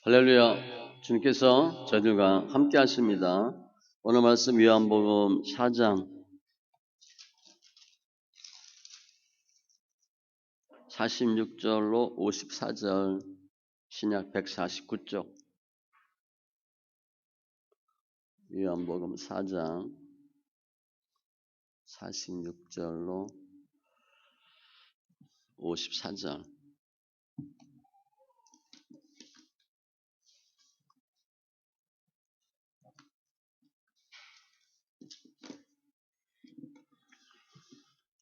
할렐루야. 주님께서 저희들과 함께 하십니다. 오늘 말씀 요한복음 4장 46절로 54절, 신약 149쪽. 요한복음 4장 46절로 54절.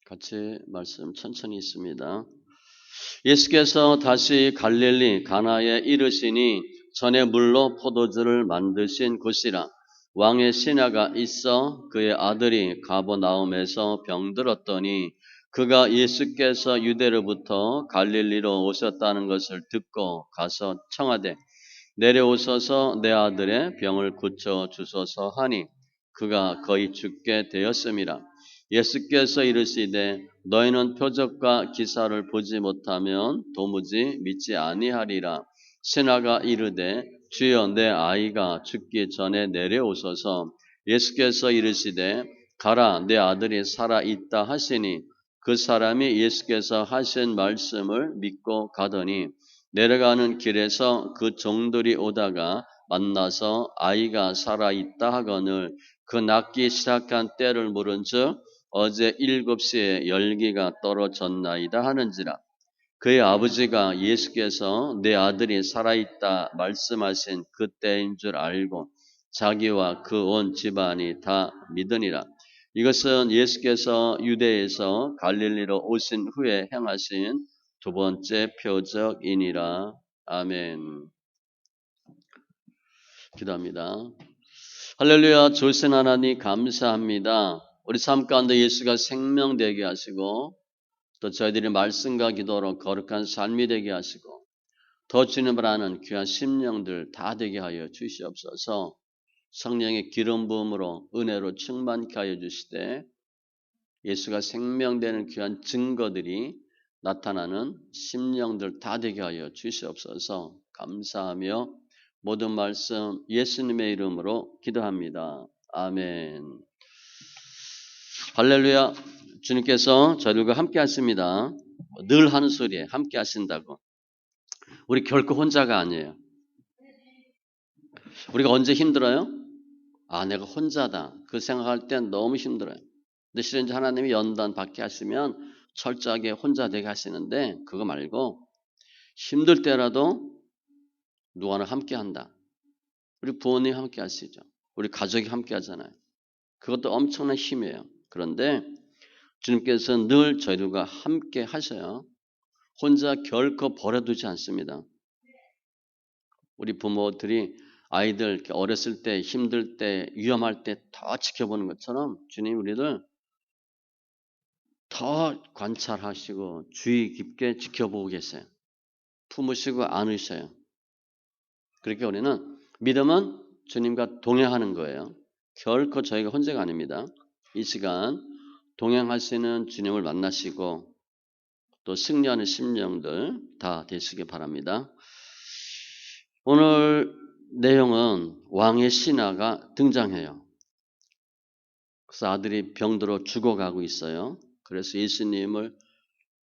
같이 말씀 천천히 있습니다. 예수께서 다시 갈릴리 가나에 이르시니 전에 물로 포도주를 만드신 곳이라. 왕의 신하가 있어 그의 아들이 가버나움에서 병들었더니 그가 예수께서 유대로부터 갈릴리로 오셨다는 것을 듣고 가서 청하되 내려오셔서 내 아들의 병을 고쳐 주소서 하니 그가 거의 죽게 되었음이라. 예수께서 이르시되 너희는 표적과 기사를 보지 못하면 도무지 믿지 아니하리라. 신하가 이르되 주여 내 아이가 죽기 전에 내려오소서. 예수께서 이르시되 가라 내 아들이 살아 있다 하시니 그 사람이 예수께서 하신 말씀을 믿고 가더니 내려가는 길에서 그 종들이 오다가 만나서 아이가 살아있다 하거늘 그 낫기 시작한 때를 물은즉 어제 7시에 열기가 떨어졌나이다 하는지라. 그의 아버지가 예수께서 내 아들이 살아있다 말씀하신 그때인 줄 알고 자기와 그 온 집안이 다 믿으니라. 이것은 예수께서 유대에서 갈릴리로 오신 후에 행하신 두 번째 표적이니라. 아멘. 기도합니다. 할렐루야. 좋으신 하나님 감사합니다. 우리 삶 가운데 예수가 생명되게 하시고 또 저희들이 말씀과 기도로 거룩한 삶이 되게 하시고 더 주님을 아는 귀한 심령들 다 되게 하여 주시옵소서. 성령의 기름 부음으로 은혜로 충만케 하여 주시되 예수가 생명되는 귀한 증거들이 나타나는 심령들 다 되게 하여 주시옵소서. 감사하며 모든 말씀 예수님의 이름으로 기도합니다. 아멘. 할렐루야. 주님께서 저희들과 함께 하십니다. 늘 하는 소리에 함께 하신다고. 우리 결코 혼자가 아니에요. 우리가 언제 힘들어요? 아, 내가 혼자다. 그 생각할 땐 너무 힘들어요. 근데 실은 이제 하나님이 연단 받게 하시면 철저하게 혼자 되게 하시는데 그거 말고 힘들 때라도 누구나 함께 한다. 우리 부모님 함께 하시죠. 우리 가족이 함께 하잖아요. 그것도 엄청난 힘이에요. 그런데 주님께서 늘 저희들과 함께 하셔요. 혼자 결코 버려두지 않습니다. 우리 부모들이 아이들 어렸을 때 힘들 때 위험할 때 더 지켜보는 것처럼 주님 우리를 더 관찰하시고 주의 깊게 지켜보고 계세요. 품으시고 안으셔요. 그렇게 우리는 믿음은 주님과 동행하는 거예요. 결코 저희가 혼자가 아닙니다. 이 시간 동행하시는 주님을 만나시고 또 승리하는 심령들 다 되시기 바랍니다. 오늘 내용은 왕의 신하가 등장해요. 그래서 아들이 병들어 죽어가고 있어요. 그래서 예수님을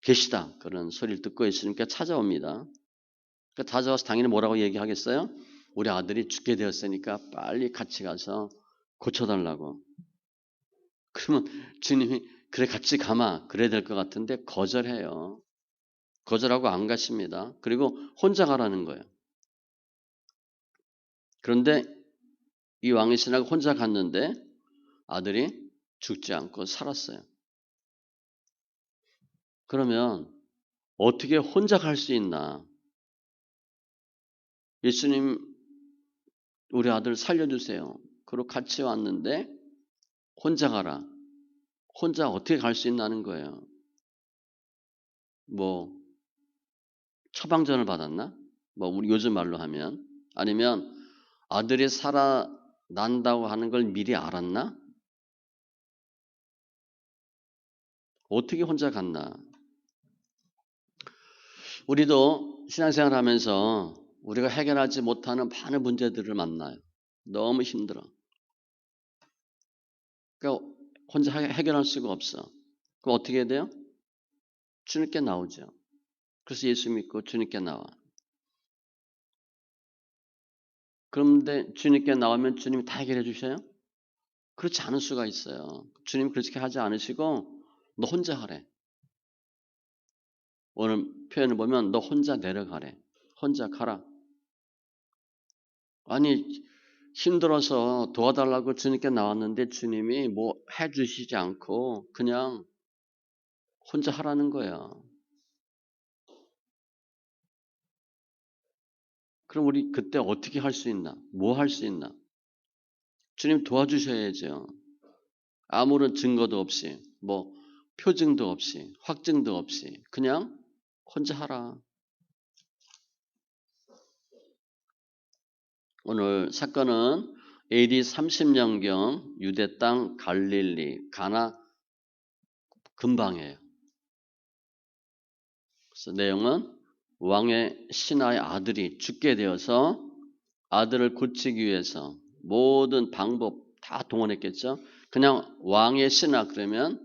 계시다 그런 소리를 듣고 예수님께 찾아옵니다. 그러니까 찾아와서 당연히 뭐라고 얘기하겠어요? 우리 아들이 죽게 되었으니까 빨리 같이 가서 고쳐달라고. 그러면 주님이 그래 같이 가마 그래야 될 것 같은데 거절해요. 거절하고 안 가십니다. 그리고 혼자 가라는 거예요. 그런데 이 왕의 신하가 혼자 갔는데 아들이 죽지 않고 살았어요. 그러면 어떻게 혼자 갈 수 있나? 예수님 우리 아들 살려주세요. 그리고 같이 왔는데 혼자 가라. 혼자 어떻게 갈 수 있나는 거예요. 뭐 처방전을 받았나? 뭐 우리 요즘 말로 하면 아니면 아들이 살아난다고 하는 걸 미리 알았나? 어떻게 혼자 갔나? 우리도 신앙생활 하면서 우리가 해결하지 못하는 많은 문제들을 만나요. 너무 힘들어. 그러니까 혼자 해결할 수가 없어. 그럼 어떻게 해야 돼요? 주님께 나오죠. 그래서 예수 믿고 주님께 나와. 그런데 주님께 나오면 주님이 다 해결해 주셔요? 그렇지 않을 수가 있어요. 주님 그렇게 하지 않으시고 너 혼자 하래. 오늘 표현을 보면 너 혼자 내려가래. 혼자 가라. 아니 힘들어서 도와달라고 주님께 나왔는데 주님이 뭐 해주시지 않고 그냥 혼자 하라는 거야. 그럼 우리 그때 어떻게 할 수 있나? 뭐 할 수 있나? 주님 도와주셔야죠. 아무런 증거도 없이, 뭐 표징도 없이, 확증도 없이 그냥 혼자 하라. 오늘 사건은 AD 30년경 유대 땅 갈릴리 가나 근방이에요. 그래서 내용은 왕의 신하의 아들이 죽게 되어서 아들을 고치기 위해서 모든 방법 다 동원했겠죠. 그냥 왕의 신하 그러면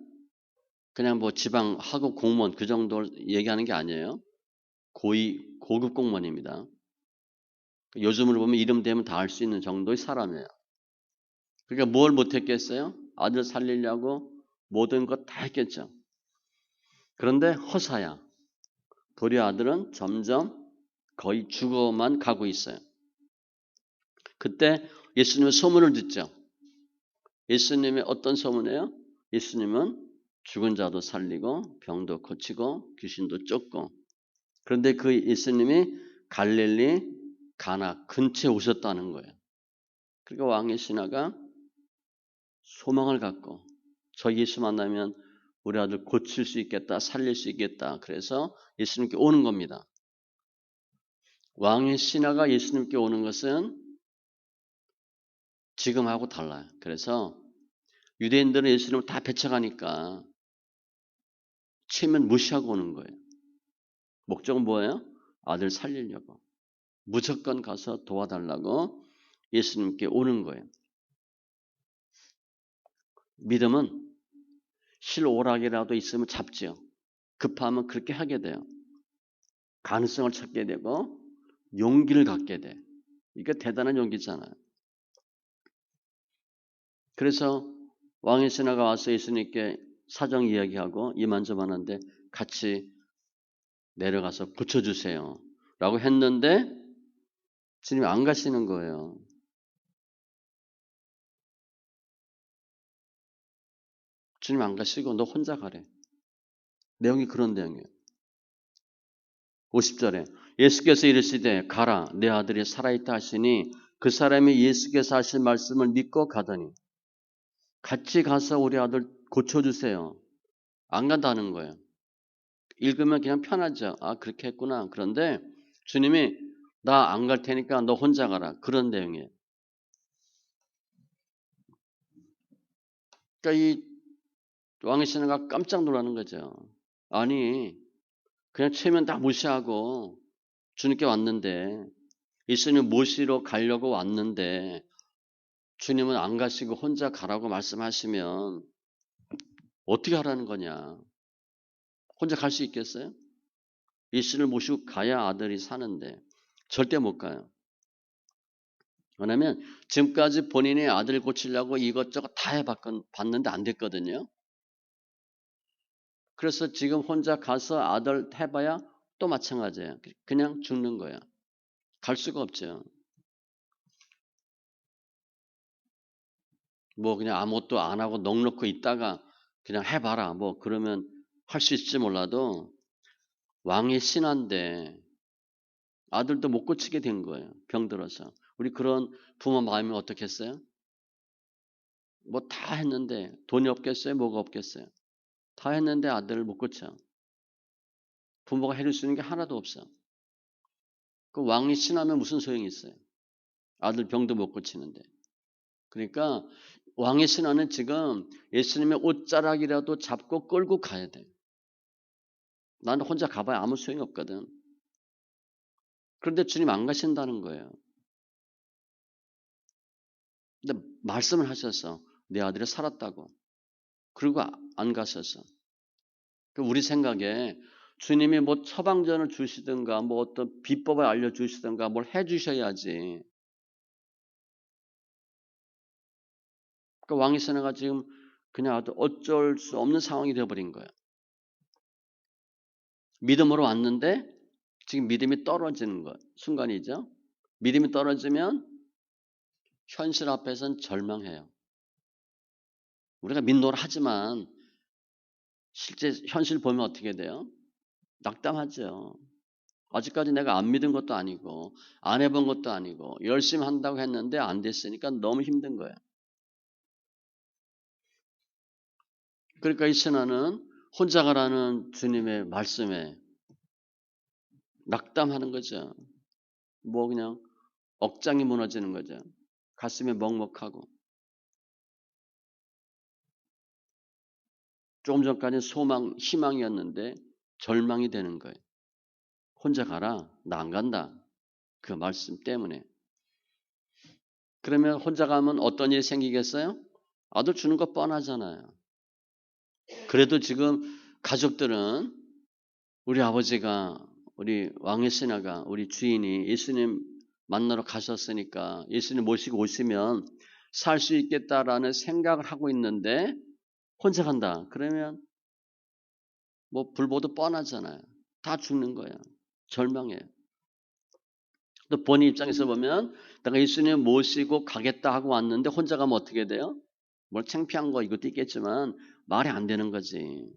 그냥 뭐 지방 하급 공무원 그 정도 얘기하는 게 아니에요. 고급 공무원입니다. 요즘으로 보면 이름 대면 다 알 수 있는 정도의 사람이에요. 그러니까 뭘 못했겠어요? 아들 살리려고 모든 것 다 했겠죠. 그런데 허사야. 도리 아들은 점점 거의 죽어만 가고 있어요. 그때 예수님의 소문을 듣죠. 예수님의 어떤 소문이에요? 예수님은 죽은 자도 살리고 병도 고치고 귀신도 쫓고 그런데 그 예수님이 갈릴리 가나 근처에 오셨다는 거예요. 그러니까 왕의 신하가 소망을 갖고 저 예수 만나면 우리 아들 고칠 수 있겠다, 살릴 수 있겠다. 그래서 예수님께 오는 겁니다. 왕의 신하가 예수님께 오는 것은 지금하고 달라요. 그래서 유대인들은 예수님을 다 배척하니까 체면 무시하고 오는 거예요. 목적은 뭐예요? 아들 살리려고. 무조건 가서 도와달라고 예수님께 오는 거예요. 믿음은 실오락이라도 있으면 잡지요. 급하면 그렇게 하게 돼요. 가능성을 찾게 되고 용기를 갖게 돼. 이게 대단한 용기잖아요. 그래서 왕의 신하가 와서 예수님께 사정 이야기하고 이만저만 하는데 같이 내려가서 고쳐주세요. 라고 했는데 주님이 안 가시는 거예요. 주님 안 가시고 너 혼자 가래. 내용이 그런 내용이에요. 50절에 예수께서 이르시되 가라 내 아들이 살아있다 하시니 그 사람이 예수께서 하신 말씀을 믿고 가더니 같이 가서 우리 아들 고쳐주세요. 안 간다는 거예요. 읽으면 그냥 편하죠. 아 그렇게 했구나. 그런데 주님이 나 안 갈 테니까 너 혼자 가라. 그런 내용이에요. 그러니까 이 왕의 신하가 깜짝 놀라는 거죠. 아니 그냥 체면 다 무시하고 주님께 왔는데 예수님 모시러 가려고 왔는데 주님은 안 가시고 혼자 가라고 말씀하시면 어떻게 하라는 거냐. 혼자 갈 수 있겠어요? 예수님을 모시고 가야 아들이 사는데 절대 못 가요. 왜냐하면 지금까지 본인의 아들을 고치려고 이것저것 다 해봤는데 안 됐거든요. 그래서 지금 혼자 가서 아들 해봐야 또 마찬가지예요. 그냥 죽는 거예요. 갈 수가 없죠. 뭐 그냥 아무것도 안 하고 넋놓고 있다가 그냥 해봐라. 뭐 그러면 할 수 있을지 몰라도 왕의 신하인데 아들도 못 고치게 된 거예요. 병들어서. 우리 그런 부모 마음이 어떻겠어요? 뭐 다 했는데 돈이 없겠어요? 뭐가 없겠어요? 다 했는데 아들을 못 고쳐. 부모가 해줄 수 있는 게 하나도 없어. 그 왕이 신하면 무슨 소용이 있어요? 아들 병도 못 고치는데. 그러니까 왕의 신하는 지금 예수님의 옷자락이라도 잡고 끌고 가야 돼. 나는 혼자 가봐야 아무 소용이 없거든. 그런데 주님 안 가신다는 거예요. 근데 말씀을 하셔서 내 아들이 살았다고. 그리고 안 갔었어. 우리 생각에 주님이 뭐 처방전을 주시든가 뭐 어떤 비법을 알려주시든가 뭘 해주셔야지. 그러니까 왕의 세나가 지금 그냥 아주 어쩔 수 없는 상황이 되어버린 거예요. 믿음으로 왔는데 지금 믿음이 떨어지는 것 순간이죠. 믿음이 떨어지면 현실 앞에서는 절망해요. 우리가 믿노라 하지만 실제 현실 보면 어떻게 돼요? 낙담하죠. 아직까지 내가 안 믿은 것도 아니고 안 해본 것도 아니고 열심히 한다고 했는데 안 됐으니까 너무 힘든 거예요. 그러니까 이 신하는 혼자 가라는 주님의 말씀에 낙담하는 거죠. 뭐 그냥 억장이 무너지는 거죠. 가슴이 먹먹하고. 조금 전까지 소망, 희망이었는데 절망이 되는 거예요. 혼자 가라. 나 안 간다. 그 말씀 때문에. 그러면 혼자 가면 어떤 일이 생기겠어요? 아들 주는 거 뻔하잖아요. 그래도 지금 가족들은 우리 아버지가 우리 왕의 신하가 우리 주인이 예수님 만나러 가셨으니까 예수님 모시고 오시면 살 수 있겠다라는 생각을 하고 있는데 혼자 간다. 그러면 뭐 불보듯 뻔하잖아요. 다 죽는 거예요. 절망해요. 또 본인 입장에서 보면 내가 예수님 모시고 가겠다 하고 왔는데 혼자 가면 어떻게 돼요? 뭘 창피한 거 이것도 있겠지만 말이 안 되는 거지.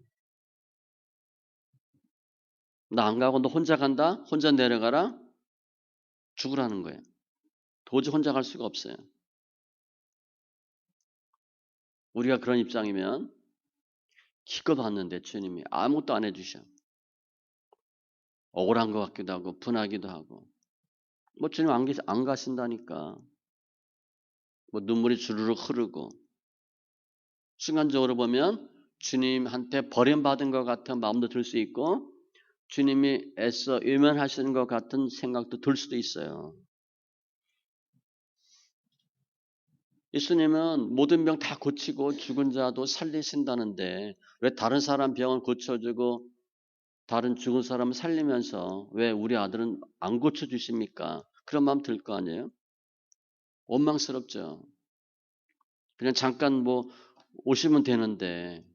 나 안 가고 너 혼자 간다? 혼자 내려가라? 죽으라는 거예요. 도저히 혼자 갈 수가 없어요. 우리가 그런 입장이면 기껏 왔는데 주님이 아무것도 안 해주셔. 억울한 것 같기도 하고 분하기도 하고 뭐 주님 안 가신다니까 뭐 눈물이 주르륵 흐르고 순간적으로 보면 주님한테 버림받은 것 같은 마음도 들 수 있고 주님이 애써 외면하시는 것 같은 생각도 들 수도 있어요. 예수님은 모든 병 다 고치고 죽은 자도 살리신다는데 왜 다른 사람 병은 고쳐주고 다른 죽은 사람을 살리면서 왜 우리 아들은 안 고쳐주십니까? 그런 마음 들 거 아니에요? 원망스럽죠. 그냥 잠깐 뭐 오시면 되는데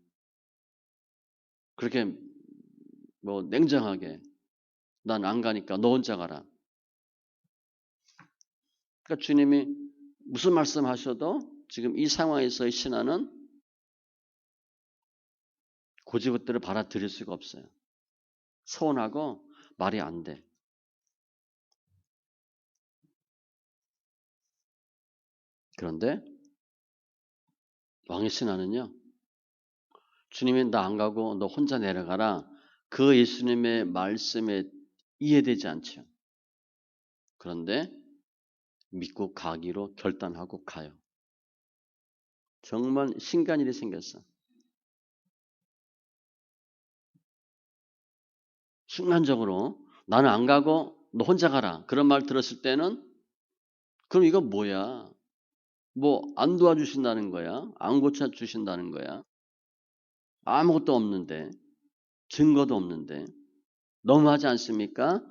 그렇게 뭐 냉정하게 난 안 가니까 너 혼자 가라. 그러니까 주님이 무슨 말씀하셔도 지금 이 상황에서의 신하는 고지것대로 받아들일 수가 없어요. 서운하고 말이 안 돼. 그런데 왕의 신하는요. 주님이 나 안 가고 너 혼자 내려가라. 그 예수님의 말씀에 이해되지 않죠. 그런데 믿고 가기로 결단하고 가요. 정말 신기한 일이 생겼어. 순간적으로 나는 안 가고 너 혼자 가라. 그런 말 들었을 때는 그럼 이거 뭐야? 뭐 안 도와주신다는 거야? 안 고쳐주신다는 거야? 아무것도 없는데 증거도 없는데 너무하지 않습니까?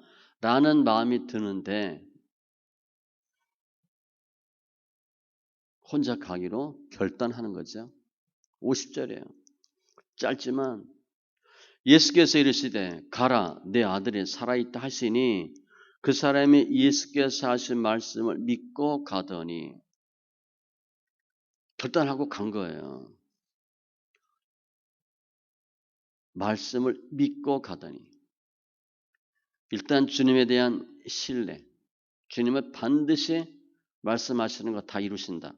라는 마음이 드는데 혼자 가기로 결단하는 거죠. 50절이에요. 짧지만 예수께서 이르시되 가라 내 아들이 살아있다 하시니 그 사람이 예수께서 하신 말씀을 믿고 가더니 결단하고 간 거예요. 말씀을 믿고 가더니 일단 주님에 대한 신뢰 주님은 반드시 말씀하시는 거 다 이루신다.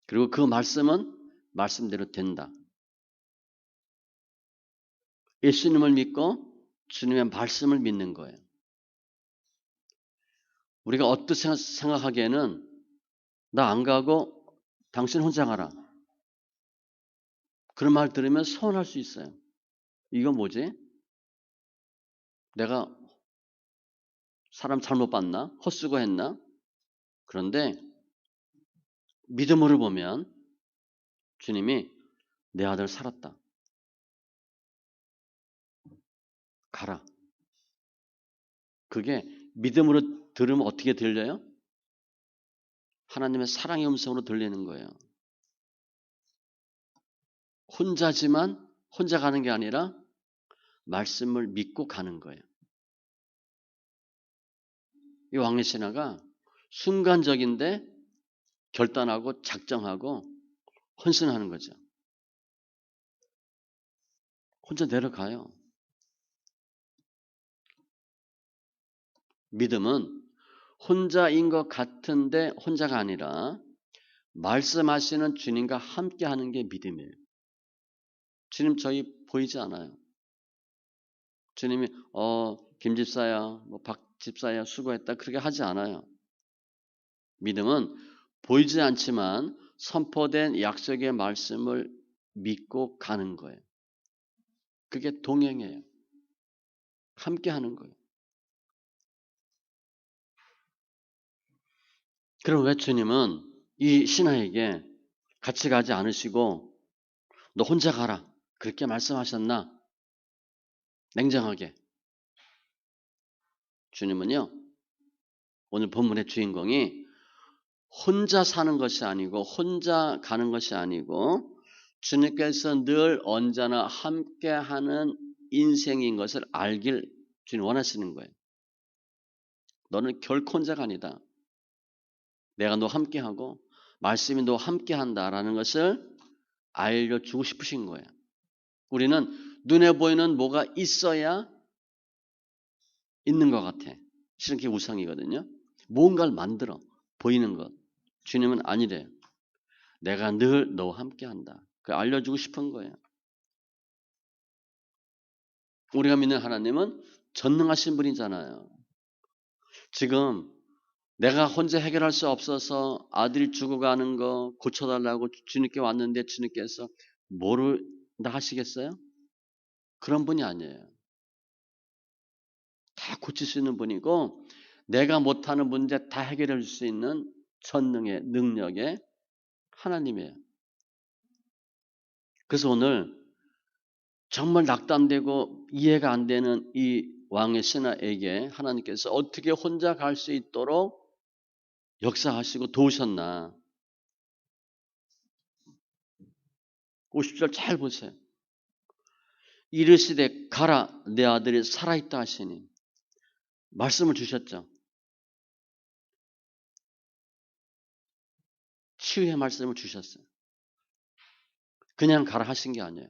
그리고 그 말씀은 말씀대로 된다. 예수님을 믿고 주님의 말씀을 믿는 거예요. 우리가 어떻게 생각하기에는 나 안 가고 당신 혼자 가라. 그런 말 들으면 서운할 수 있어요. 이거 뭐지? 내가 사람 잘못 봤나? 헛수고했나? 그런데 믿음으로 보면 주님이 내 아들 살았다. 가라. 그게 믿음으로 들으면 어떻게 들려요? 하나님의 사랑의 음성으로 들리는 거예요. 혼자지만 혼자 가는 게 아니라 말씀을 믿고 가는 거예요. 이 왕의 신하가 순간적인데 결단하고 작정하고 헌신하는 거죠. 혼자 내려가요. 믿음은 혼자인 것 같은데 혼자가 아니라 말씀하시는 주님과 함께 하는 게 믿음이에요. 주님 저희 보이지 않아요. 주님이 김 집사야, 박 집사야 수고했다 그렇게 하지 않아요. 믿음은 보이지 않지만 선포된 약속의 말씀을 믿고 가는 거예요. 그게 동행이에요. 함께 하는 거예요. 그럼 왜 주님은 이 신하에게 같이 가지 않으시고 너 혼자 가라 그렇게 말씀하셨나? 냉정하게. 주님은요. 오늘 본문의 주인공이 혼자 사는 것이 아니고 혼자 가는 것이 아니고 주님께서 늘 언제나 함께하는 인생인 것을 알길 주님 원하시는 거예요. 너는 결코 혼자가 아니다. 내가 너 함께하고 말씀이 너 함께한다라는 것을 알려주고 싶으신 거예요. 우리는 눈에 보이는 뭐가 있어야 있는 것 같아. 실은 그게 우상이거든요. 뭔가를 만들어 보이는 것. 주님은 아니래요. 내가 늘 너와 함께한다. 그걸 알려주고 싶은 거예요. 우리가 믿는 하나님은 전능하신 분이잖아요. 지금 내가 혼자 해결할 수 없어서 아들이 죽어가는 거 고쳐달라고 주님께 왔는데 주님께서 뭐를 다 하시겠어요? 그런 분이 아니에요. 다 고칠 수 있는 분이고 내가 못하는 문제 다 해결해 줄 수 있는 전능의 능력의 하나님이에요. 그래서 오늘 정말 낙담되고 이해가 안 되는 이 왕의 신하에게 하나님께서 어떻게 혼자 갈 수 있도록 역사하시고 도우셨나. 50절 잘 보세요. 이르시되 가라 내 아들이 살아있다 하시니 말씀을 주셨죠. 치유의 말씀을 주셨어요. 그냥 가라 하신 게 아니에요.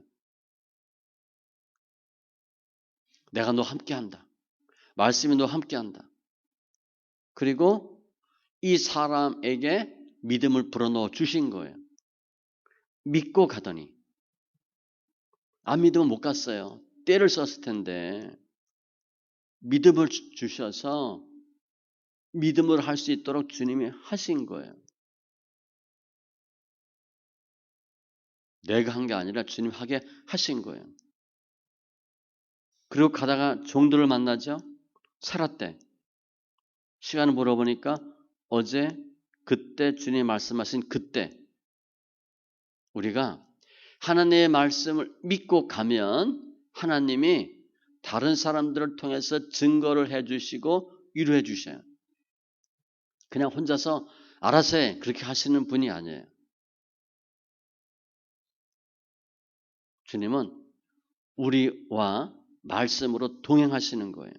내가 너 함께한다. 말씀이 너 함께한다. 그리고 이 사람에게 믿음을 불어넣어 주신 거예요. 믿고 가더니 안 믿으면 못 갔어요. 때를 썼을 텐데 믿음을 주셔서 믿음을 할 수 있도록 주님이 하신 거예요. 내가 한 게 아니라 주님 하게 하신 거예요. 그리고 가다가 종들을 만나죠. 살았대. 시간을 물어보니까 어제 그때 주님이 말씀하신 그때 우리가 하나님의 말씀을 믿고 가면 하나님이 다른 사람들을 통해서 증거를 해주시고 위로해 주셔요. 그냥 혼자서 알아서 해 그렇게 하시는 분이 아니에요. 주님은 우리와 말씀으로 동행하시는 거예요.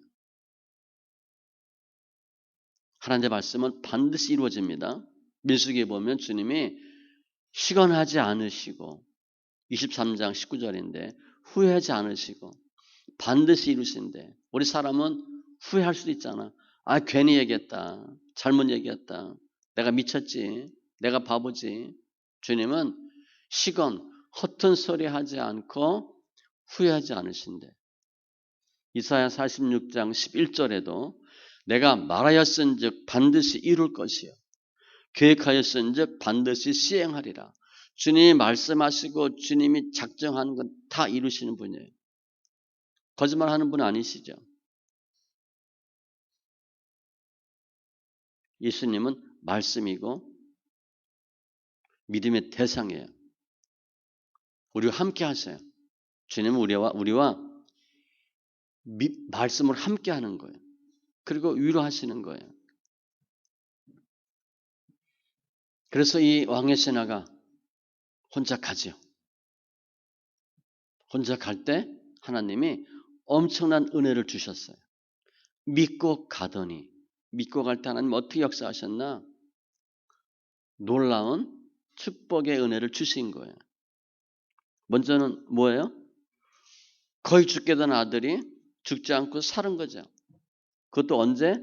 하나님의 말씀은 반드시 이루어집니다. 민수기에 보면 주님이 시건하지 않으시고 23장 19절인데 후회하지 않으시고 반드시 이루신데 우리 사람은 후회할 수도 있잖아. 아 괜히 얘기했다. 잘못 얘기했다. 내가 미쳤지. 내가 바보지. 주님은 시건 허튼 소리 하지 않고 후회하지 않으신대. 이사야 46장 11절에도 내가 말하였은즉 반드시 이룰 것이요 계획하였은즉 반드시 시행하리라. 주님이 말씀하시고 주님이 작정하는 건 다 이루시는 분이에요. 거짓말하는 분 아니시죠? 예수님은 말씀이고 믿음의 대상이에요. 우리와 함께 하세요. 주님은 우리와 말씀을 함께 하는 거예요. 그리고 위로하시는 거예요. 그래서 이 왕의 신하가 혼자 가지요. 혼자 갈 때 하나님이 엄청난 은혜를 주셨어요. 믿고 가더니, 믿고 갈 때 하나님 어떻게 역사하셨나? 놀라운 축복의 은혜를 주신 거예요. 먼저는 뭐예요? 거의 죽게 된 아들이 죽지 않고 살은 거죠. 그것도 언제?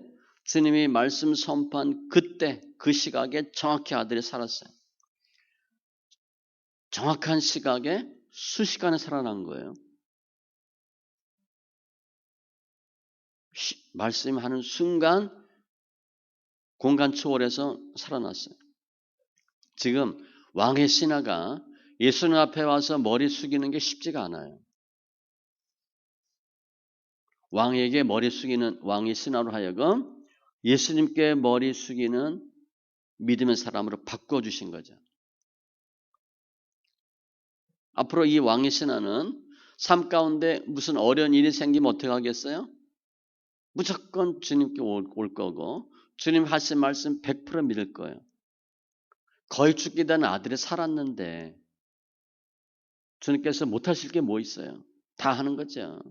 주님이 말씀 선포한 그때, 그 시각에 정확히 아들이 살았어요. 정확한 시각에 수시간에 살아난 거예요. 말씀하는 순간 공간 초월해서 살아났어요. 지금 왕의 신하가 예수님 앞에 와서 머리 숙이는 게 쉽지가 않아요. 왕에게 머리 숙이는 왕의 신하로 하여금 예수님께 머리 숙이는 믿음의 사람으로 바꿔주신 거죠. 앞으로 이 왕의 신하는 삶 가운데 무슨 어려운 일이 생기면 어떻게 하겠어요? 무조건 주님께 올 거고 주님 하신 말씀 100% 믿을 거예요. 거의 죽게 된 아들이 살았는데 주님께서 못하실 게 뭐 있어요? 다 하는 거죠.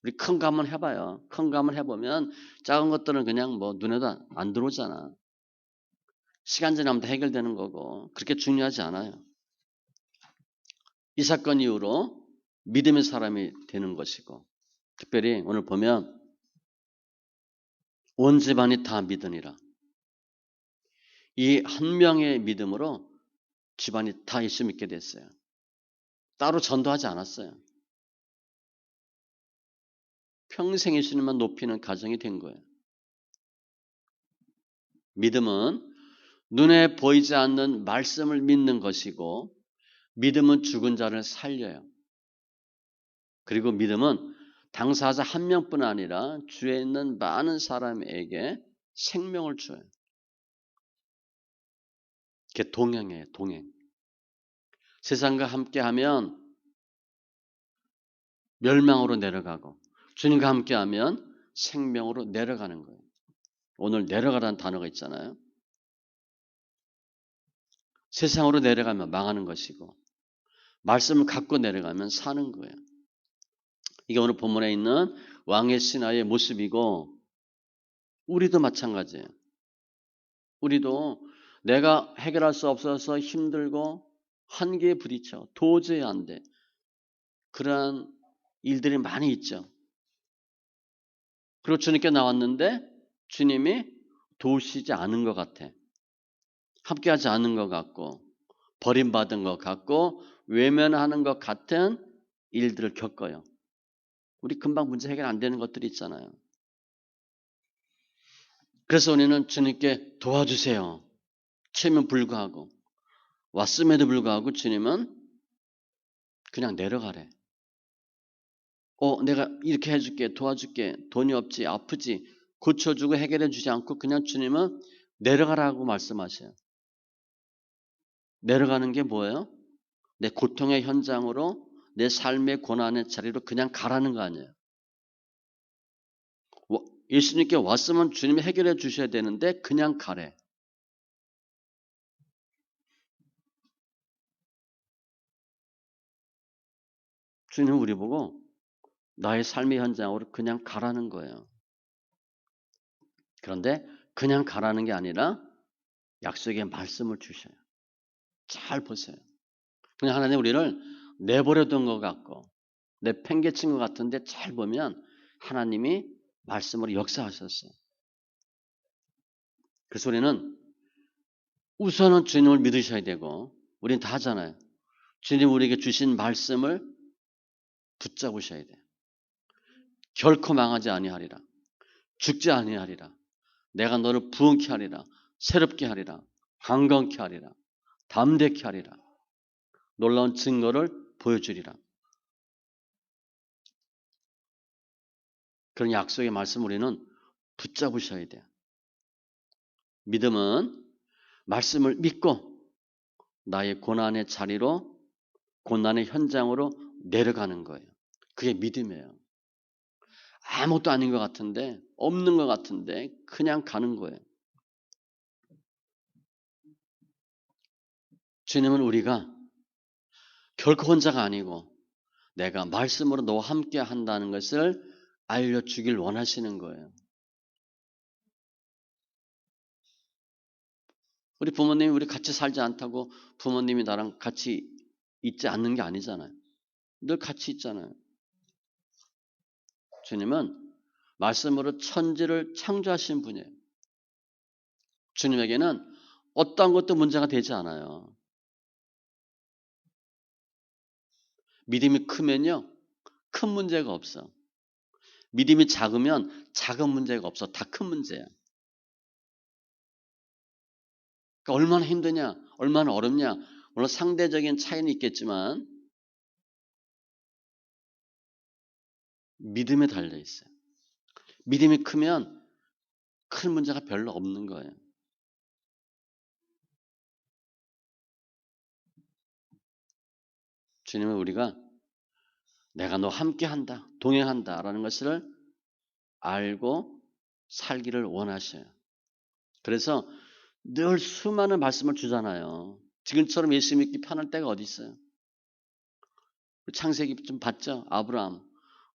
우리 큰 거 한번 해봐요. 큰 거 한번 해보면 작은 것들은 그냥 뭐 눈에도 안 들어오잖아. 시간 지나면 다 해결되는 거고 그렇게 중요하지 않아요. 이 사건 이후로 믿음의 사람이 되는 것이고 특별히 오늘 보면 온 집안이 다 믿으니라. 이 한 명의 믿음으로 집안이 다 예수 믿게 됐어요. 따로 전도하지 않았어요. 평생 예수님만 높이는 가정이 된 거예요. 믿음은 눈에 보이지 않는 말씀을 믿는 것이고 믿음은 죽은 자를 살려요. 그리고 믿음은 당사자 한 명뿐 아니라 주위에 있는 많은 사람에게 생명을 줘요. 그게 동행이에요. 동행. 세상과 함께하면 멸망으로 내려가고 주님과 함께하면 생명으로 내려가는 거예요. 오늘 내려가라는 단어가 있잖아요. 세상으로 내려가면 망하는 것이고 말씀을 갖고 내려가면 사는 거예요. 이게 오늘 본문에 있는 왕의 신하의 모습이고 우리도 마찬가지예요. 우리도 내가 해결할 수 없어서 힘들고 한계에 부딪혀 도저히 안 돼. 그러한 일들이 많이 있죠. 그리고 주님께 나왔는데 주님이 도우시지 않은 것 같아. 함께하지 않은 것 같고 버림받은 것 같고 외면하는 것 같은 일들을 겪어요. 우리 금방 문제 해결 안 되는 것들이 있잖아요. 그래서 우리는 주님께 도와주세요. 치면 불구하고 왔음에도 불구하고 주님은 그냥 내려가래. 내가 이렇게 해줄게, 도와줄게, 돈이 없지, 아프지, 고쳐주고 해결해 주지 않고 그냥 주님은 내려가라고 말씀하셔요. 내려가는 게 뭐예요? 내 고통의 현장으로 내 삶의 고난의 자리로 그냥 가라는 거 아니에요. 예수님께 왔으면 주님이 해결해 주셔야 되는데 그냥 가래. 주님은 우리 보고 나의 삶의 현장으로 그냥 가라는 거예요. 그런데 그냥 가라는 게 아니라 약속의 말씀을 주셔요. 잘 보세요. 그냥 하나님 우리를 내버려둔 것 같고 내팽개친 것 같은데 잘 보면 하나님이 말씀으로 역사하셨어요. 그래서 우리는 우선은 주님을 믿으셔야 되고 우리는 다 하잖아요. 주님 우리에게 주신 말씀을 붙잡으셔야 돼요. 결코 망하지 아니하리라. 죽지 아니하리라. 내가 너를 부흥케 하리라. 새롭게 하리라. 강건케 하리라. 담대케 하리라. 놀라운 증거를 보여주리라. 그런 약속의 말씀 우리는 붙잡으셔야 돼요. 믿음은 말씀을 믿고 나의 고난의 자리로, 고난의 현장으로 내려가는 거예요. 그게 믿음이에요. 아무것도 아닌 것 같은데, 없는 것 같은데 그냥 가는 거예요. 주님은 우리가 결코 혼자가 아니고 내가 말씀으로 너와 함께 한다는 것을 알려주길 원하시는 거예요. 우리 부모님이 우리 같이 살지 않다고 부모님이 나랑 같이 있지 않는 게 아니잖아요. 늘 같이 있잖아요. 주님은 말씀으로 천지를 창조하신 분이에요. 주님에게는 어떠한 것도 문제가 되지 않아요. 믿음이 크면요, 큰 문제가 없어. 믿음이 작으면 작은 문제가 없어. 다 큰 문제야. 그러니까 얼마나 힘드냐, 얼마나 어렵냐, 물론 상대적인 차이는 있겠지만 믿음에 달려 있어요. 믿음이 크면 큰 문제가 별로 없는 거예요. 주님은 우리가 내가 너 함께 한다, 동행한다라는 것을 알고 살기를 원하셔요. 그래서 늘 수많은 말씀을 주잖아요. 지금처럼 예수 믿기 편할 때가 어디 있어요? 창세기 좀 봤죠? 아브라함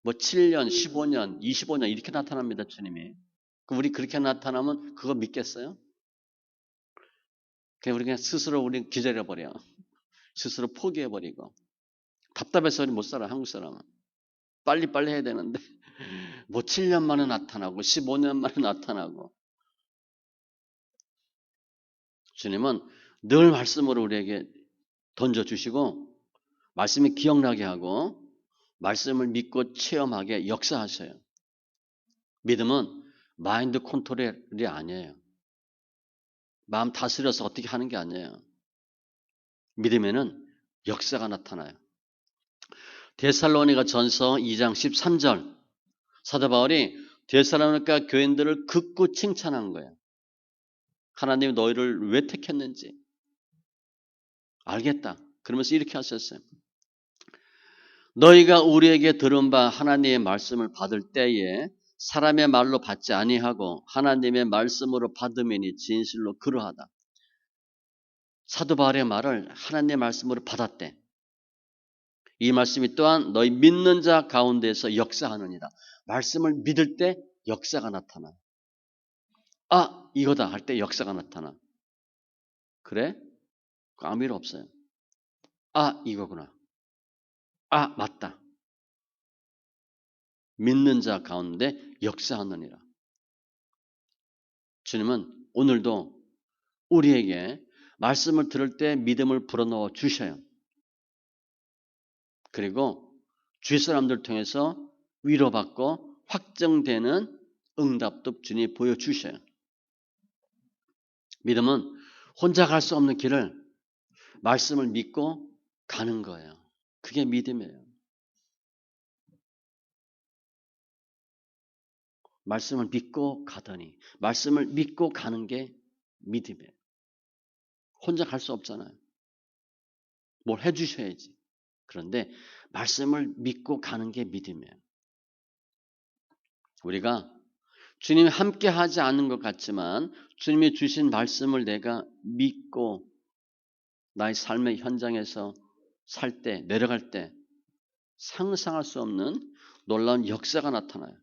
뭐 7년, 15년, 25년 이렇게 나타납니다. 주님이. 우리 그렇게 나타나면 그거 믿겠어요? 그냥 우리 그냥 스스로 우리 기다려버려. 스스로 포기해버리고. 답답해서 못 살아, 한국 사람은. 빨리빨리 해야 되는데 뭐 7년 만에 나타나고 15년 만에 나타나고. 주님은 늘 말씀으로 우리에게 던져주시고 말씀이 기억나게 하고 말씀을 믿고 체험하게 역사하셔요. 믿음은 마인드 컨트롤이 아니에요. 마음 다스려서 어떻게 하는 게 아니에요. 믿음에는 역사가 나타나요. 데살로니가 전서 2장 13절 사도 바울이 데살로니가 교인들을 극구 칭찬한 거예요. 하나님이 너희를 왜 택했는지 알겠다. 그러면서 이렇게 하셨어요. 너희가 우리에게 들은 바 하나님의 말씀을 받을 때에 사람의 말로 받지 아니하고 하나님의 말씀으로 받음이니 진실로 그러하다. 사도 바울의 말을 하나님의 말씀으로 받았대. 이 말씀이 또한 너희 믿는 자 가운데서 역사하느니라. 말씀을 믿을 때 역사가 나타나. 아, 이거다 할 때 역사가 나타나. 그래? 아무 일 없어요. 아, 이거구나. 아, 맞다. 믿는 자 가운데 역사하느니라. 주님은 오늘도 우리에게 말씀을 들을 때 믿음을 불어넣어 주셔요. 그리고 주위 사람들 통해서 위로받고 확정되는 응답도 주님이 보여주셔요. 믿음은 혼자 갈 수 없는 길을 말씀을 믿고 가는 거예요. 그게 믿음이에요. 말씀을 믿고 가더니 말씀을 믿고 가는 게 믿음이에요. 혼자 갈 수 없잖아요. 뭘 해주셔야지. 그런데 말씀을 믿고 가는 게 믿음이에요. 우리가 주님이 함께 하지 않은 것 같지만 주님이 주신 말씀을 내가 믿고 나의 삶의 현장에서 살 때, 내려갈 때 상상할 수 없는 놀라운 역사가 나타나요.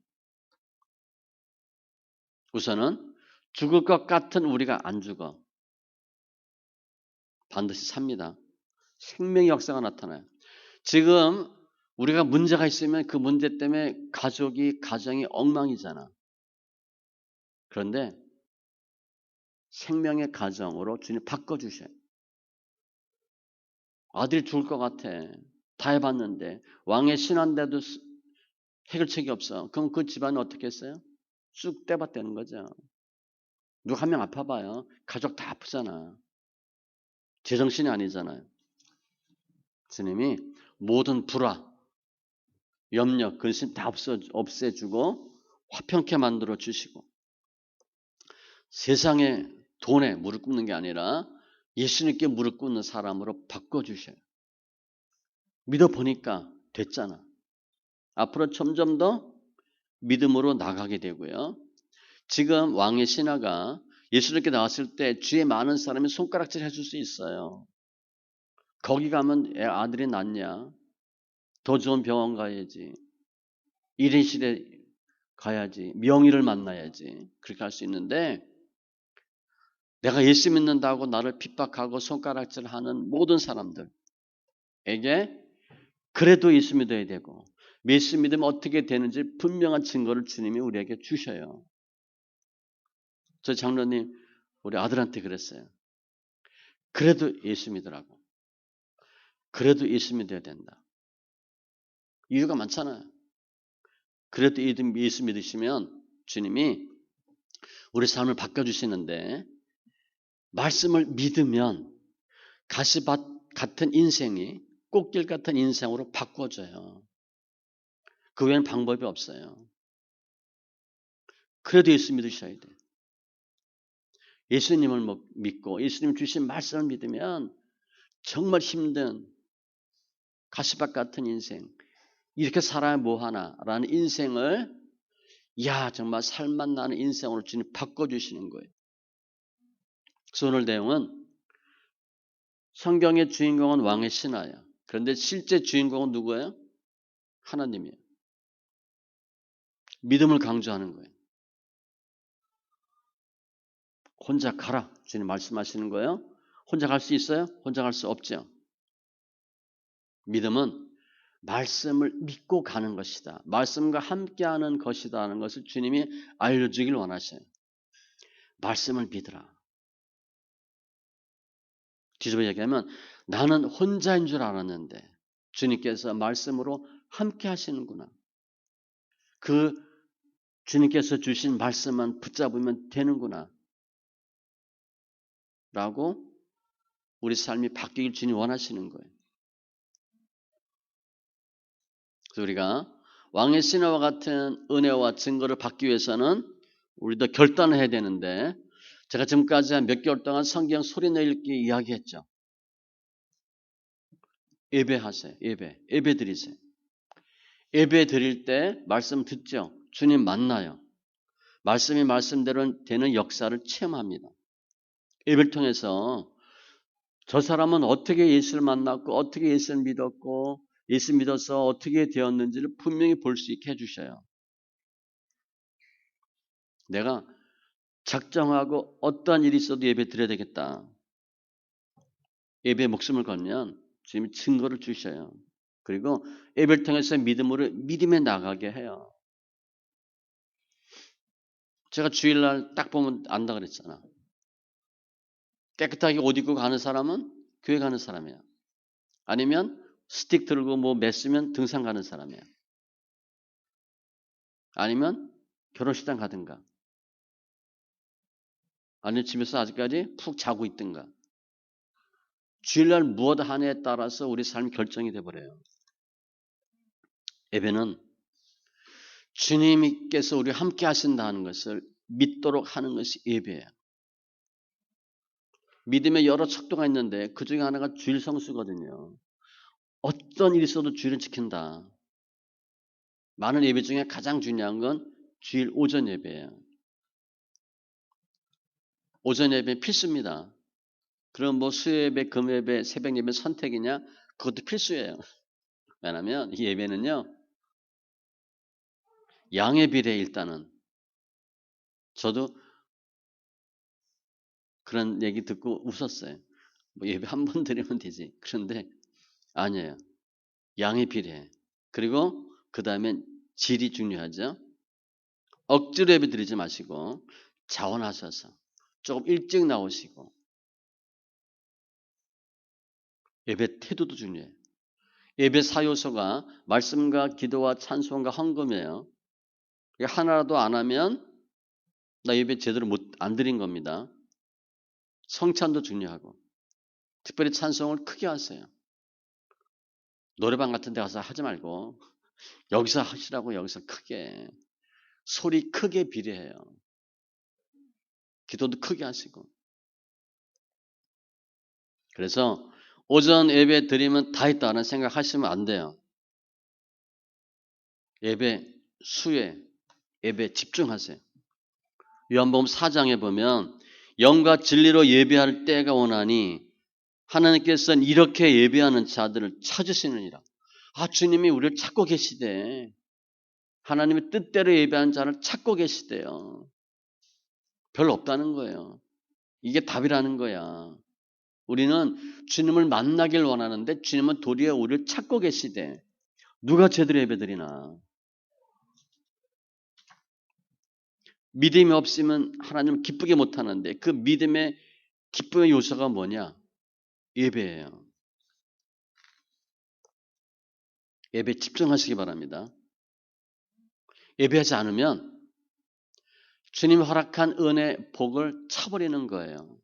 우선은 죽을 것 같은 우리가 안 죽어. 반드시 삽니다. 생명의 역사가 나타나요. 지금 우리가 문제가 있으면 그 문제 때문에 가정이 엉망이잖아. 그런데 생명의 가정으로 주님 바꿔주셔요. 아들이 죽을 것 같아. 다 해봤는데 왕의 신한데도 해결책이 없어. 그럼 그 집안은 어떻게 했어요? 쑥 떼봤다는 거죠. 누가 한 명 아파봐요. 가족 다 아프잖아. 제정신이 아니잖아요. 주님이 모든 불화, 염려, 근심 다 없애주고 화평케 만들어 주시고 세상에 돈에 무릎 꿇는 게 아니라 예수님께 무릎 꿇는 사람으로 바꿔주셔요. 믿어보니까 됐잖아. 앞으로 점점 더 믿음으로 나가게 되고요. 지금 왕의 신하가 예수님께 나왔을 때 주위에 많은 사람이 손가락질 해줄 수 있어요. 거기 가면 아들이 낫냐? 더 좋은 병원 가야지. 일인실에 가야지. 명의를 만나야지. 그렇게 할 수 있는데 내가 예수 믿는다고 나를 핍박하고 손가락질하는 모든 사람들에게 그래도 예수 믿어야 되고 예수 믿으면 어떻게 되는지 분명한 증거를 주님이 우리에게 주셔요. 저 장로님 우리 아들한테 그랬어요. 그래도 예수 믿으라고. 그래도 예수 믿어야 된다. 이유가 많잖아요. 그래도 예수 믿으시면 주님이 우리 삶을 바꿔주시는데 말씀을 믿으면 가시밭 같은 인생이 꽃길 같은 인생으로 바꿔져요. 그 외에는 방법이 없어요. 그래도 예수 믿으셔야 돼요. 예수님을 믿고 예수님 주신 말씀을 믿으면 정말 힘든 가시밭 같은 인생, 이렇게 살아야 뭐하나라는 인생을 정말 살맛 나는 인생으로 주님 바꿔주시는 거예요. 그래서 오늘 내용은 성경의 주인공은 왕의 신하예요. 그런데 실제 주인공은 누구예요? 하나님이에요. 믿음을 강조하는 거예요. 혼자 가라. 주님 말씀하시는 거예요. 혼자 갈 수 있어요? 혼자 갈 수 없죠. 믿음은 말씀을 믿고 가는 것이다. 말씀과 함께하는 것이다 하는 것을 주님이 알려주길 원하셔요. 말씀을 믿으라. 뒤집어 얘기하면 나는 혼자인 줄 알았는데 주님께서 말씀으로 함께 하시는구나. 그 주님께서 주신 말씀만 붙잡으면 되는구나. 라고 우리 삶이 바뀌길 주님 원하시는 거예요. 그래서 우리가 왕의 신하와 같은 은혜와 증거를 받기 위해서는 우리도 결단을 해야 되는데 제가 지금까지 한 몇 개월 동안 성경 소리내 읽기 이야기했죠. 예배하세요. 예배 드리세요. 예배 드릴 때 말씀 듣죠. 주님 만나요. 말씀이 말씀대로 되는 역사를 체험합니다. 예배를 통해서 저 사람은 어떻게 예수를 만났고 어떻게 예수를 믿었고 예수 믿어서 어떻게 되었는지를 분명히 볼 수 있게 해주셔요. 내가 작정하고 어떠한 일이 있어도 예배 드려야 되겠다. 예배에 목숨을 걸면 주님이 증거를 주셔요. 그리고 예배를 통해서 믿음에 나가게 해요. 제가 주일날 딱 보면 안다 그랬잖아. 깨끗하게 옷 입고 가는 사람은 교회 가는 사람이야. 아니면 스틱 들고 뭐 맸으면 등산 가는 사람이야. 아니면 결혼식장 가든가. 아니면 집에서 아직까지 푹 자고 있든가. 주일날 무엇 하느냐에 따라서 우리 삶이 결정이 돼버려요. 예배는 주님께서 우리 함께 하신다는 것을 믿도록 하는 것이 예배예요. 믿음에 여러 척도가 있는데 그 중에 하나가 주일 성수거든요. 어떤 일이 있어도 주일을 지킨다. 많은 예배 중에 가장 중요한 건 주일 오전 예배예요. 오전 예배 필수입니다. 그럼 뭐 수요예배, 금요예배, 새벽예배 선택이냐? 그것도 필수예요. 왜냐하면 이 예배는요. 양의 비례 일단은. 저도 그런 얘기 듣고 웃었어요. 뭐 예배 한 번 드리면 되지. 그런데 아니에요. 양의 비례. 그리고 그 다음엔 질이 중요하죠. 억지로 예배 드리지 마시고 자원하셔서 조금 일찍 나오시고 예배 태도도 중요해요. 예배 사요소가 말씀과 기도와 찬송과 헌금이에요. 하나라도 안 하면 나 예배 제대로 안 드린 겁니다. 성찬도 중요하고 특별히 찬송을 크게 하세요. 노래방 같은 데 가서 하지 말고 여기서 하시라고. 여기서 크게 소리 크게 비례해요. 기도도 크게 하시고 그래서 오전 예배 드리면 다 했다는 생각하시면 안 돼요. 예배, 수혜, 예배 집중하세요. 요한복음 4장에 보면 영과 진리로 예배할 때가 오나니 하나님께서는 이렇게 예배하는 자들을 찾으시느니라. 주님이 우리를 찾고 계시대. 하나님의 뜻대로 예배하는 자를 찾고 계시대요. 별로 없다는 거예요. 이게 답이라는 거야. 우리는 주님을 만나길 원하는데 주님은 도리어 우리를 찾고 계시대. 누가 제대로 예배드리나. 믿음이 없으면 하나님을 기쁘게 못하는데 그 믿음의 기쁨의 요소가 뭐냐? 예배예요. 예배에 집중하시기 바랍니다. 예배하지 않으면 주님이 허락한 은혜, 복을 차버리는 거예요.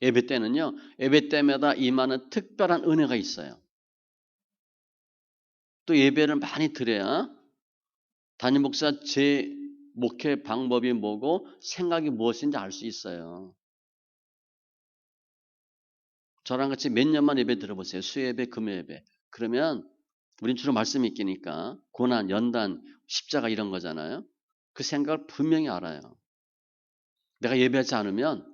예배 때는요, 예배 때마다 임하는 특별한 은혜가 있어요. 또 예배를 많이 드려야 담임 목사 제 목회 방법이 뭐고 생각이 무엇인지 알 수 있어요. 저랑 같이 몇 년만 예배 들어보세요. 수예배, 금요예배. 그러면 우린 주로 말씀이 있기니까 고난, 연단, 십자가 이런 거잖아요. 그 생각을 분명히 알아요. 내가 예배하지 않으면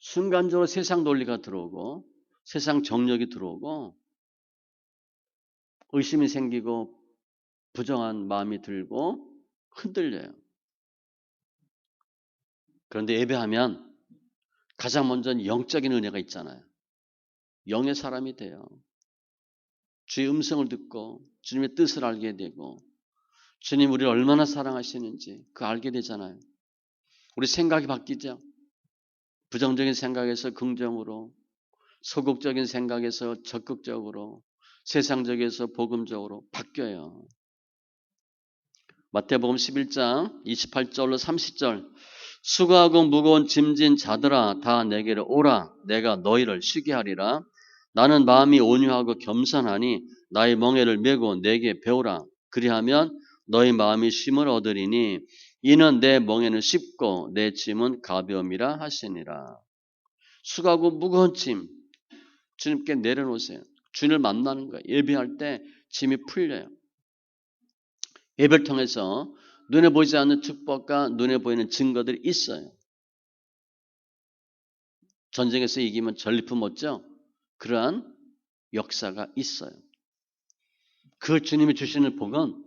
순간적으로 세상 논리가 들어오고 세상 정력이 들어오고 의심이 생기고 부정한 마음이 들고 흔들려요. 그런데 예배하면 가장 먼저 영적인 은혜가 있잖아요. 영의 사람이 돼요. 주의 음성을 듣고 주님의 뜻을 알게 되고 주님 우리를 얼마나 사랑하시는지 그거 알게 되잖아요. 우리 생각이 바뀌죠. 부정적인 생각에서 긍정으로, 소극적인 생각에서 적극적으로, 세상적에서 복음적으로 바뀌어요. 마태복음 11장 28절로 30절 수고하고 무거운 짐진 자들아 다 내게로 오라 내가 너희를 쉬게 하리라 나는 마음이 온유하고 겸손하니 나의 멍에를 메고 내게 배우라 그리하면 너희 마음이 쉼을 얻으리니 이는 내 멍에는 쉽고 내 짐은 가벼움이라 하시니라. 수고하고 무거운 짐 주님께 내려놓으세요. 주님을 만나는 거예요. 예배할 때 짐이 풀려요. 예배를 통해서 눈에 보이지 않는 축복과 눈에 보이는 증거들이 있어요. 전쟁에서 이기면 전리품 얻죠? 그러한 역사가 있어요. 그 주님이 주시는 복은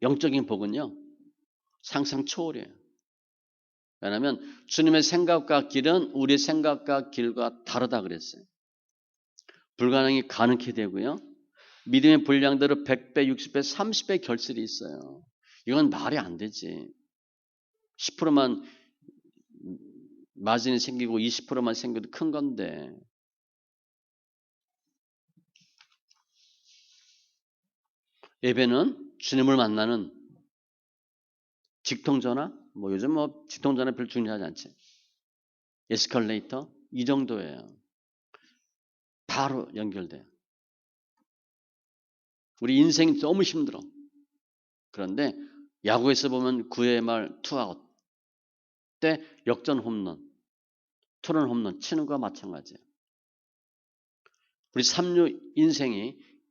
영적인 복은요. 상상 초월이에요. 왜냐하면 주님의 생각과 길은 우리의 생각과 길과 다르다 그랬어요. 불가능이 가능케 되고요. 믿음의 분량대로 100배, 60배, 30배 결실이 있어요. 이건 말이 안 되지. 10%만 마진이 생기고 20%만 생겨도 큰 건데 예배는 주님을 만나는 직통전화 요즘 직통전화 별로 중요하지 않지. 에스컬레이터 이 정도예요. 바로 연결돼요. 우리 인생이 너무 힘들어. 그런데 야구에서 보면 9회 말 투아웃 때 역전 홈런, 투런 홈런 치는 거와 마찬가지예요. 우리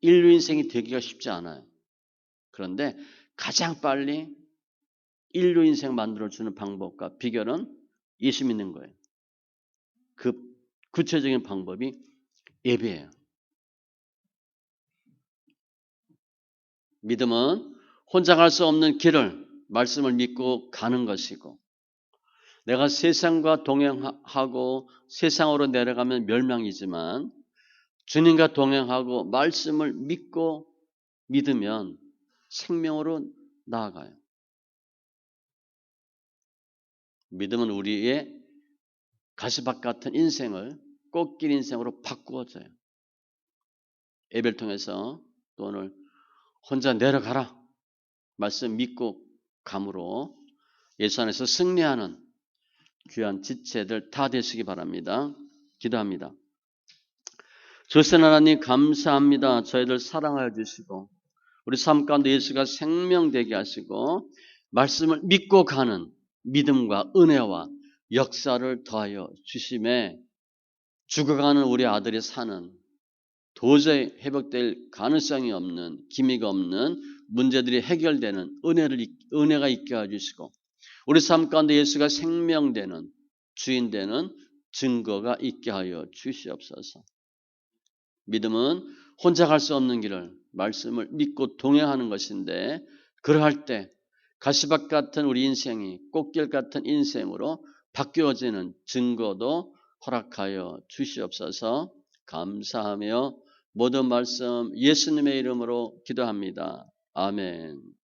인류 인생이 되기가 쉽지 않아요. 그런데 가장 빨리 인류 인생 만들어주는 방법과 비결은 예수 믿는 거예요. 그 구체적인 방법이 예배예요. 믿음은 혼자 갈 수 없는 길을 말씀을 믿고 가는 것이고 내가 세상과 동행하고 세상으로 내려가면 멸망이지만 주님과 동행하고 말씀을 믿고 믿으면 생명으로 나아가요. 믿음은 우리의 가시밭 같은 인생을 꽃길 인생으로 바꾸어줘요. 예배를 통해서 또 오늘 혼자 내려가라 말씀 믿고 감으로 예수 안에서 승리하는 귀한 지체들 다 되시기 바랍니다. 기도합니다. 조선 하나님 감사합니다. 저희들 사랑하여 주시고 우리 삶 가운데 예수가 생명되게 하시고 말씀을 믿고 가는 믿음과 은혜와 역사를 더하여 주심에 죽어가는 우리 아들이 사는 도저히 회복될 가능성이 없는 기미가 없는 문제들이 해결되는 은혜가 있게 해주시고 우리 삶 가운데 예수가 생명되는 주인 되는 증거가 있게 하여 주시옵소서. 믿음은 혼자 갈 수 없는 길을 말씀을 믿고 동행하는 것인데 그러할 때 가시밭 같은 우리 인생이 꽃길 같은 인생으로 바뀌어지는 증거도 허락하여 주시옵소서. 감사하며 모든 말씀 예수님의 이름으로 기도합니다. 아멘.